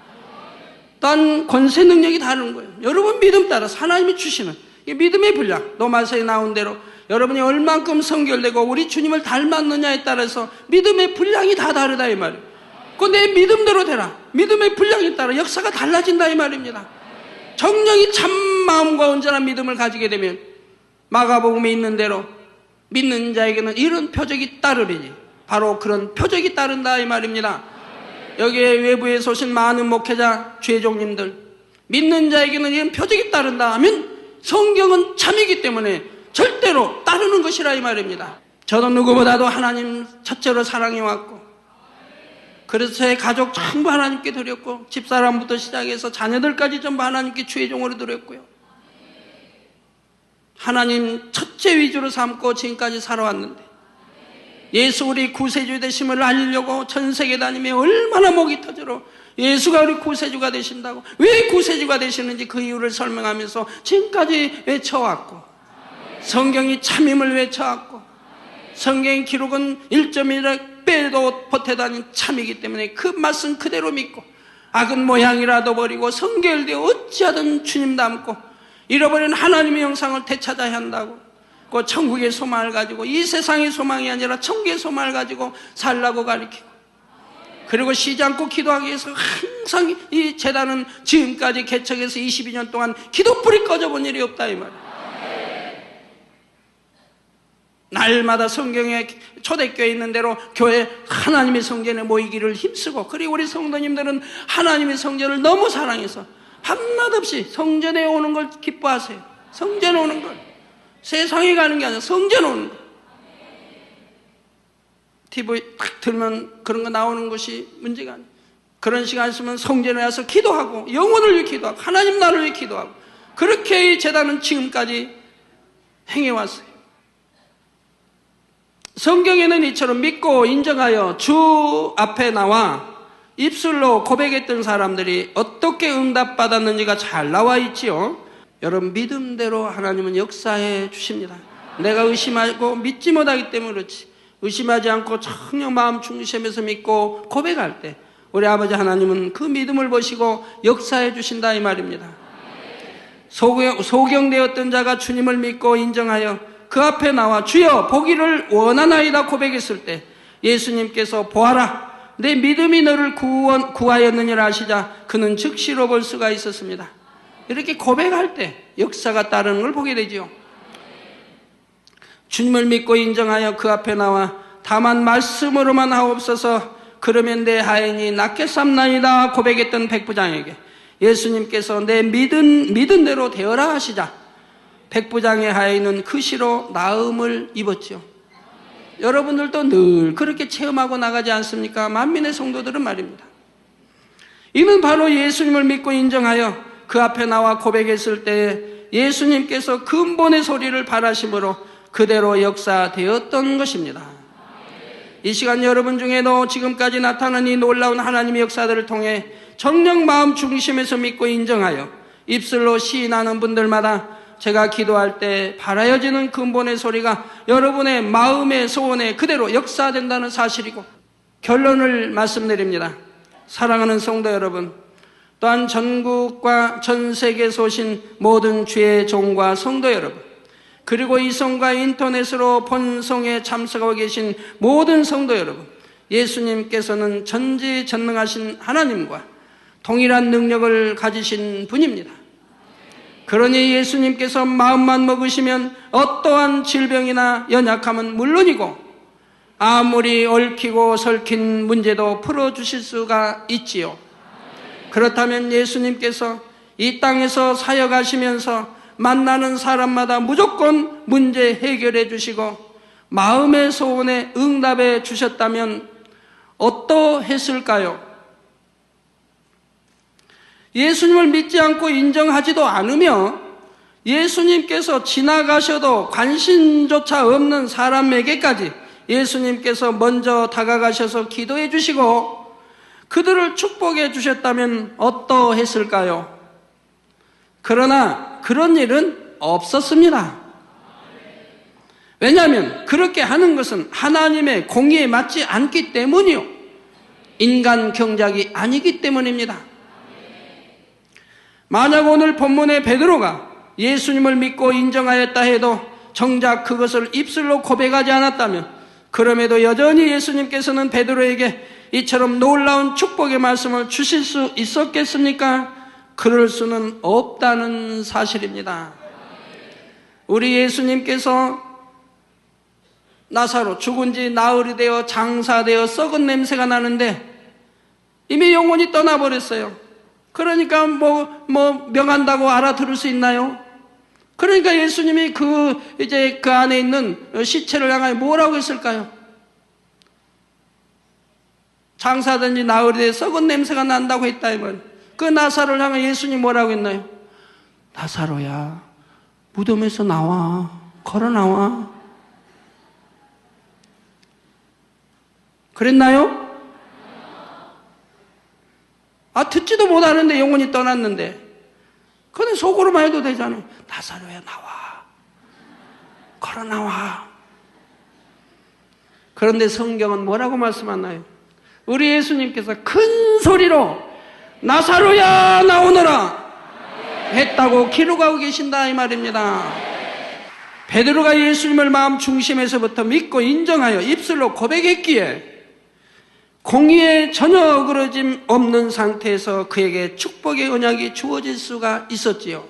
또한 권세 능력이 다른 거예요. 여러분 믿음 따라서 하나님이 주시는 이 믿음의 분량, 로마서에 나온 대로 여러분이 얼만큼 성결되고 우리 주님을 닮았느냐에 따라서 믿음의 분량이 다 다르다 이 말이에요. 그 내 믿음대로 되라. 믿음의 분량에 따라 역사가 달라진다 이 말입니다. 정령이 참 마음과 온전한 믿음을 가지게 되면 마가복음에 있는 대로 믿는 자에게는 이런 표적이 따르리니 바로 그런 표적이 따른다 이 말입니다. 여기에 외부에서 오신 많은 목회자, 죄종님들, 믿는 자에게는 이런 표적이 따른다 하면 성경은 참이기 때문에 절대로 따르는 것이라 이 말입니다. 저는 누구보다도 하나님 첫째로 사랑해왔고, 그래서 제 가족 전부 하나님께 드렸고, 집사람부터 시작해서 자녀들까지 전부 하나님께 주의종으로 드렸고요. 하나님 첫째 위주로 삼고 지금까지 살아왔는데, 예수 우리 구세주 되심을 알리려고 전 세계 다니며 얼마나 목이 터져로 예수가 우리 구세주가 되신다고, 왜 구세주가 되시는지 그 이유를 설명하면서 지금까지 외쳐왔고, 성경이 참임을 외쳐왔고, 성경의 기록은 1.1 빼도 보태다닌 참이기 때문에 그 말씀 그대로 믿고, 악은 모양이라도 버리고 성결되어 어찌하든 주님 닮고 잃어버린 하나님의 형상을 되찾아야 한다고, 그 천국의 소망을 가지고, 이 세상의 소망이 아니라 천국의 소망을 가지고 살라고 가르치고, 그리고 쉬지 않고 기도하기 위해서 항상 이 재단은 지금까지 개척해서 22년 동안 기도불이 꺼져본 일이 없다 이 말이에요. 날마다 성경에 초대교회에 있는 대로 교회 하나님의 성전에 모이기를 힘쓰고, 그리고 우리 성도님들은 하나님의 성전을 너무 사랑해서 밤낮 없이 성전에 오는 걸 기뻐하세요. 성전에 오는 걸, 세상에 가는 게 아니라 성전에 오는 걸. TV 딱 들면 그런 거 나오는 것이 문제가 아니에요. 그런 시간 있으면 성전에 와서 기도하고, 영혼을 위해 기도하고, 하나님 나라를 위해 기도하고, 그렇게 이 제단은 지금까지 행해왔어요. 성경에는 이처럼 믿고 인정하여 주 앞에 나와 입술로 고백했던 사람들이 어떻게 응답받았는지가 잘 나와 있지요. 여러분, 믿음대로 하나님은 역사해 주십니다. 내가 의심하고 믿지 못하기 때문에 그렇지, 의심하지 않고 정녕 마음 중심에서 믿고 고백할 때 우리 아버지 하나님은 그 믿음을 보시고 역사해 주신다 이 말입니다. 소경되었던 자가 주님을 믿고 인정하여 그 앞에 나와 주여 보기를 원하나이다 고백했을 때 예수님께서 보아라, 내 믿음이 너를 구하였느니라 하시자 그는 즉시로 볼 수가 있었습니다. 이렇게 고백할 때 역사가 따르는 걸 보게 되죠. 주님을 믿고 인정하여 그 앞에 나와 다만 말씀으로만 하옵소서, 그러면 내 하인이 낫게 삼나이다 고백했던 백부장에게 예수님께서 내 믿은 대로 되어라 하시자 백부장의 하인은 그 시로 나음을 입었죠. 여러분들도 늘 그렇게 체험하고 나가지 않습니까? 만민의 성도들은 말입니다. 이는 바로 예수님을 믿고 인정하여 그 앞에 나와 고백했을 때 예수님께서 근본의 소리를 바라심으로 그대로 역사되었던 것입니다. 이 시간 여러분 중에도 지금까지 나타난 이 놀라운 하나님의 역사들을 통해 정녕 마음 중심에서 믿고 인정하여 입술로 시인하는 분들마다 제가 기도할 때 바라여지는 근본의 소리가 여러분의 마음의 소원에 그대로 역사된다는 사실이고, 결론을 말씀드립니다. 사랑하는 성도 여러분, 또한 전국과 전 세계에서 오신 모든 주의 종과 성도 여러분, 그리고 이성과 인터넷으로 본성에 참석하고 계신 모든 성도 여러분, 예수님께서는 전지전능하신 하나님과 동일한 능력을 가지신 분입니다. 그러니 예수님께서 마음만 먹으시면 어떠한 질병이나 연약함은 물론이고 아무리 얽히고 설킨 문제도 풀어주실 수가 있지요. 그렇다면 예수님께서 이 땅에서 사역하시면서 만나는 사람마다 무조건 문제 해결해 주시고 마음의 소원에 응답해 주셨다면 어떠했을까요? 예수님을 믿지 않고 인정하지도 않으며 예수님께서 지나가셔도 관심조차 없는 사람에게까지 예수님께서 먼저 다가가셔서 기도해 주시고 그들을 축복해 주셨다면 어떠했을까요? 그러나 그런 일은 없었습니다. 왜냐하면 그렇게 하는 것은 하나님의 공의에 맞지 않기 때문이요, 인간 경작이 아니기 때문입니다. 만약 오늘 본문의 베드로가 예수님을 믿고 인정하였다 해도 정작 그것을 입술로 고백하지 않았다면, 그럼에도 여전히 예수님께서는 베드로에게 이처럼 놀라운 축복의 말씀을 주실 수 있었겠습니까? 그럴 수는 없다는 사실입니다. 우리 예수님께서 나사로 죽은 지 나흘이 되어 장사되어 썩은 냄새가 나는데 이미 영혼이 떠나버렸어요. 그러니까 명한다고 알아들을 수 있나요? 그러니까 예수님이 그 안에 있는 시체를 향하여 뭐라고 했을까요? 장사된 지 나흘이 되어 썩은 냄새가 난다고 했다 이 말. 그 나사로를 향해 예수님이 뭐라고 했나요? 나사로야, 무덤에서 나와, 걸어 나와. 그랬나요? 듣지도 못하는데 영혼이 떠났는데, 그건 속으로만 해도 되잖아요. 나사로야, 나와, 걸어 나와. 그런데 성경은 뭐라고 말씀하나요? 우리 예수님께서 큰 소리로 나사로야 나오너라 했다고 기록하고 계신다 이 말입니다. 베드로가 예수님을 마음 중심에서부터 믿고 인정하여 입술로 고백했기에 공의에 전혀 어그러짐 없는 상태에서 그에게 축복의 언약이 주어질 수가 있었지요.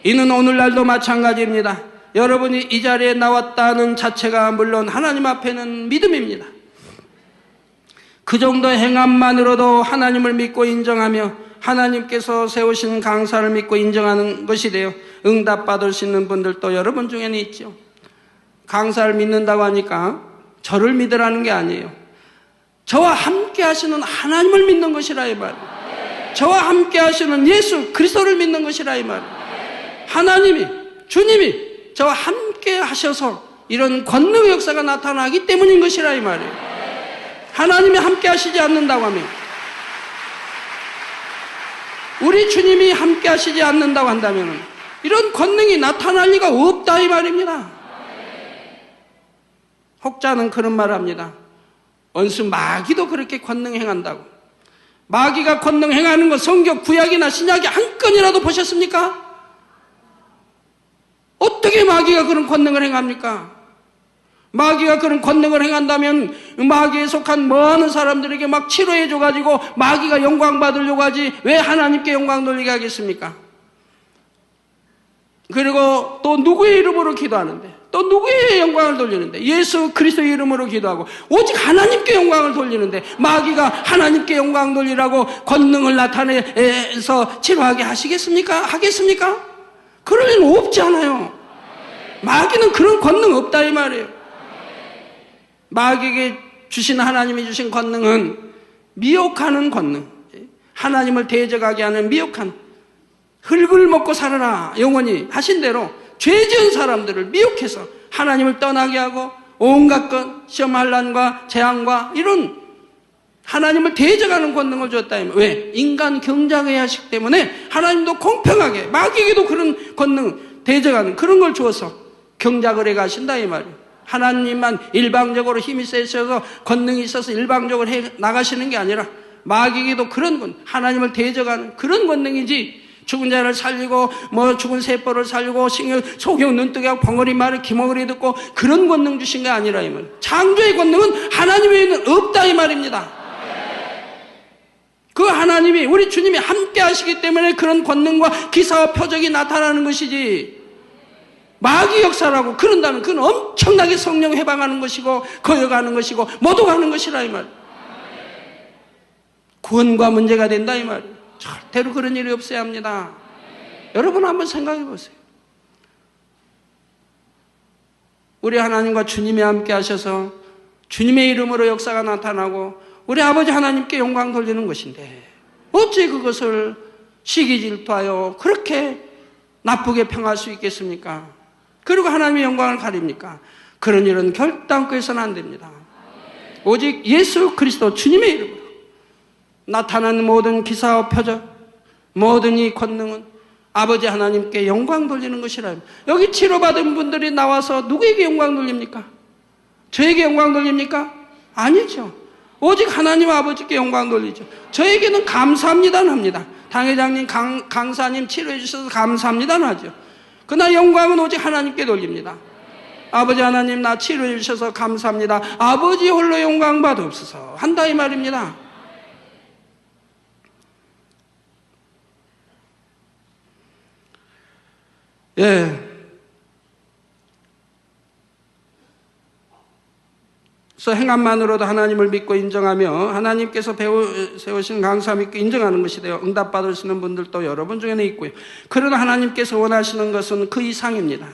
이는 오늘날도 마찬가지입니다. 여러분이 이 자리에 나왔다는 자체가 물론 하나님 앞에는 믿음입니다. 그 정도 행함만으로도 하나님을 믿고 인정하며 하나님께서 세우신 강사를 믿고 인정하는 것이 되어 응답받을 수 있는 분들도 여러분 중에는 있죠. 강사를 믿는다고 하니까 저를 믿으라는 게 아니에요. 저와 함께 하시는 하나님을 믿는 것이라 이 말이에요. 저와 함께 하시는 예수 그리스도를 믿는 것이라 이 말이에요. 하나님이, 주님이 저와 함께 하셔서 이런 권능의 역사가 나타나기 때문인 것이라 이 말이에요. 하나님이 함께 하시지 않는다고 하면, 우리 주님이 함께 하시지 않는다고 한다면 이런 권능이 나타날 리가 없다 이 말입니다. 혹자는 그런 말을 합니다. 원수 마귀도 그렇게 권능 행한다고. 마귀가 권능 행하는 거 성경 구약이나 신약에 한 건이라도 보셨습니까? 어떻게 마귀가 그런 권능을 행합니까? 마귀가 그런 권능을 행한다면 마귀에 속한 많은 사람들에게 막 치료해줘가지고 마귀가 영광 받으려고 하지 왜 하나님께 영광 돌리게 하겠습니까? 그리고 또 누구의 이름으로 기도하는데, 또 누구의 영광을 돌리는데, 예수 그리스도의 이름으로 기도하고 오직 하나님께 영광을 돌리는데 마귀가 하나님께 영광 돌리라고 권능을 나타내서 치료하게 하시겠습니까? 하겠습니까? 그럴 일은 없지 않아요. 마귀는 그런 권능 없다 이 말이에요. 마귀에게 주신 하나님이 주신 권능은 미혹하는 권능, 하나님을 대적하게 하는 미혹한, 흙을 먹고 살아라 영원히 하신 대로 죄 지은 사람들을 미혹해서 하나님을 떠나게 하고 온갖 것, 시험환난과 재앙과 이런 하나님을 대적하는 권능을 줬다. 왜? 인간 경작의 야식 때문에 하나님도 공평하게 마귀에게도 그런 권능, 대적하는 그런 걸 주어서 경작을 해 가신다 이 말이에요. 하나님만 일방적으로 힘이 세셔서 권능이 있어서 일방적으로 해 나가시는 게 아니라 마귀에게도 그런 건 하나님을 대적하는 그런 권능이지, 죽은 자를 살리고 죽은 세포를 살리고 소경 눈뜨기하고 벙어리 말을 기머거리 듣고 그런 권능 주신 게 아니라 이 말. 창조의 권능은 하나님에게는 없다 이 말입니다. 그 하나님이, 우리 주님이 함께 하시기 때문에 그런 권능과 기사와 표적이 나타나는 것이지, 마귀 역사라고 그런다면 그건 엄청나게 성령 해방하는 것이고 거역하는 것이고 모독하는 것이라 이 말. 구원과 문제가 된다 이 말. 절대로 그런 일이 없어야 합니다. 여러분 한번 생각해 보세요. 우리 하나님과 주님이 함께 하셔서 주님의 이름으로 역사가 나타나고 우리 아버지 하나님께 영광 돌리는 것인데 어찌 그것을 시기 질투하여 그렇게 나쁘게 평할 수 있겠습니까? 그리고 하나님의 영광을 가립니까? 그런 일은 결단코 해서는 안 됩니다. 오직 예수 그리스도 주님의 이름으로 나타나는 모든 기사와 표적, 모든 이 권능은 아버지 하나님께 영광 돌리는 것이라. 여기 치료받은 분들이 나와서 누구에게 영광 돌립니까? 저에게 영광 돌립니까? 아니죠. 오직 하나님 아버지께 영광 돌리죠. 저에게는 감사합니다는 합니다. 당회장님, 강사님 치료해 주셔서 감사합니다는 하죠. 그러나 영광은 오직 하나님께 돌립니다. 아버지 하나님, 나 치료해 주셔서 감사합니다. 아버지 홀로 영광 받옵소서 한다 이 말입니다. 예. 그래서 행함만으로도 하나님을 믿고 인정하며 하나님께서 세우신 강사 믿고 인정하는 것이 되어 응답받으시는 분들도 여러분 중에는 있고요. 그러나 하나님께서 원하시는 것은 그 이상입니다.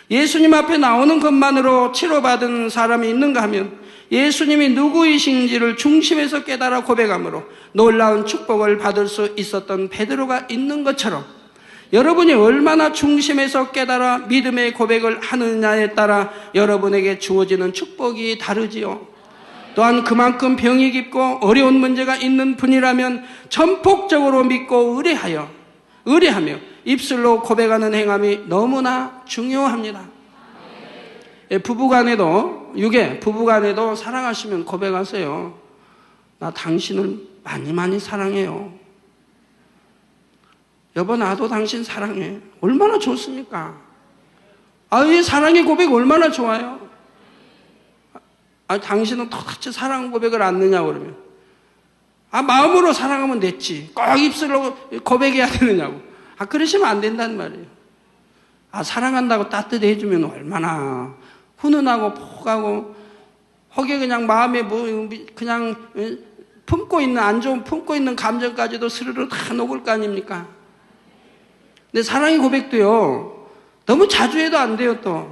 예수님 앞에 나오는 것만으로 치료받은 사람이 있는가 하면 예수님이 누구이신지를 중심에서 깨달아 고백함으로 놀라운 축복을 받을 수 있었던 베드로가 있는 것처럼 여러분이 얼마나 중심에서 깨달아 믿음의 고백을 하느냐에 따라 여러분에게 주어지는 축복이 다르지요. 또한 그만큼 병이 깊고 어려운 문제가 있는 분이라면 전폭적으로 믿고 의뢰하며 입술로 고백하는 행함이 너무나 중요합니다. 부부간에도 사랑하시면 고백하세요. 나 당신을 많이 사랑해요. 여보, 나도 당신 사랑해. 얼마나 좋습니까? 이 사랑의 고백 얼마나 좋아요? 당신은 도대체 사랑 고백을 않느냐고 그러면 마음으로 사랑하면 됐지. 꼭 입술로 고백해야 되느냐고. 그러시면 안 된단 말이에요. 사랑한다고 따뜻해 해주면 얼마나 훈훈하고 폭하고 혹여 그냥 마음에 그냥 안 좋은 품고 있는 감정까지도 스르르 다 녹을 거 아닙니까? 근데 사랑의 고백도요, 너무 자주 해도 안 돼요. 또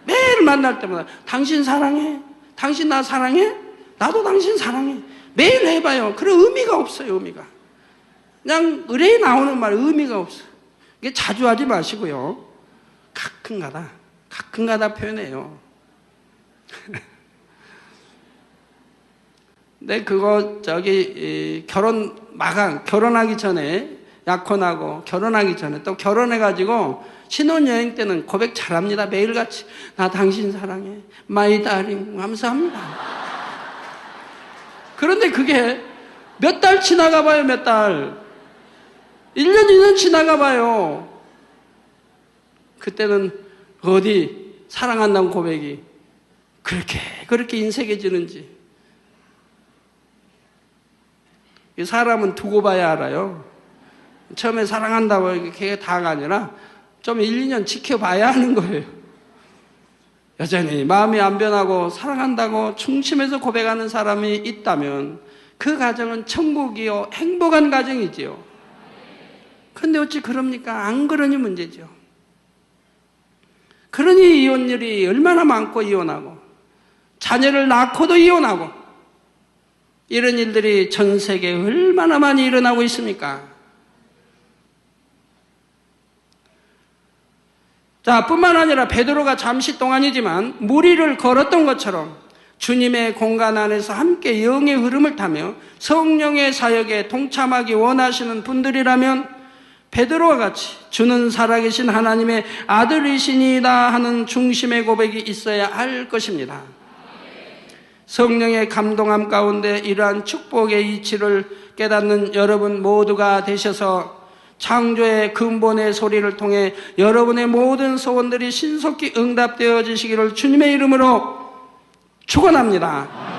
매일 만날 때마다 당신 사랑해? 당신 나 사랑해? 나도 당신 사랑해. 매일 해봐요. 그런 의미가 없어요. 의미가 그냥 의뢰에 나오는 말, 의미가 없어요. 이게 자주 하지 마시고요, 가끔가다 표현해요. 근데 그거 결혼하기 전에 약혼하고 결혼하기 전에 또 결혼해가지고 신혼여행 때는 고백 잘합니다. 매일같이 나 당신 사랑해, 마이 다링, 감사합니다. 그런데 그게 몇 달 지나가 봐요. 몇 달, 1년 2년 지나가 봐요. 그때는 어디 사랑한다는 고백이 그렇게 인색해지는지. 사람은 두고 봐야 알아요. 처음에 사랑한다고 이렇게 다가 아니라 좀 1, 2년 지켜봐야 하는 거예요. 여전히 마음이 안 변하고 사랑한다고 중심에서 고백하는 사람이 있다면 그 가정은 천국이요, 행복한 가정이지요. 근데 어찌 그럽니까? 안 그러니 문제죠. 그러니 이혼율이 얼마나 많고 이혼하고 자녀를 낳고도 이혼하고 이런 일들이 전 세계에 얼마나 많이 일어나고 있습니까? 뿐만 아니라 베드로가 잠시 동안이지만 무리를 걸었던 것처럼 주님의 공간 안에서 함께 영의 흐름을 타며 성령의 사역에 동참하기 원하시는 분들이라면 베드로와 같이 주는 살아계신 하나님의 아들이시니이다 하는 중심의 고백이 있어야 할 것입니다. 성령의 감동함 가운데 이러한 축복의 이치를 깨닫는 여러분 모두가 되셔서 창조의 근본의 소리를 통해 여러분의 모든 소원들이 신속히 응답되어지시기를 주님의 이름으로 축원합니다.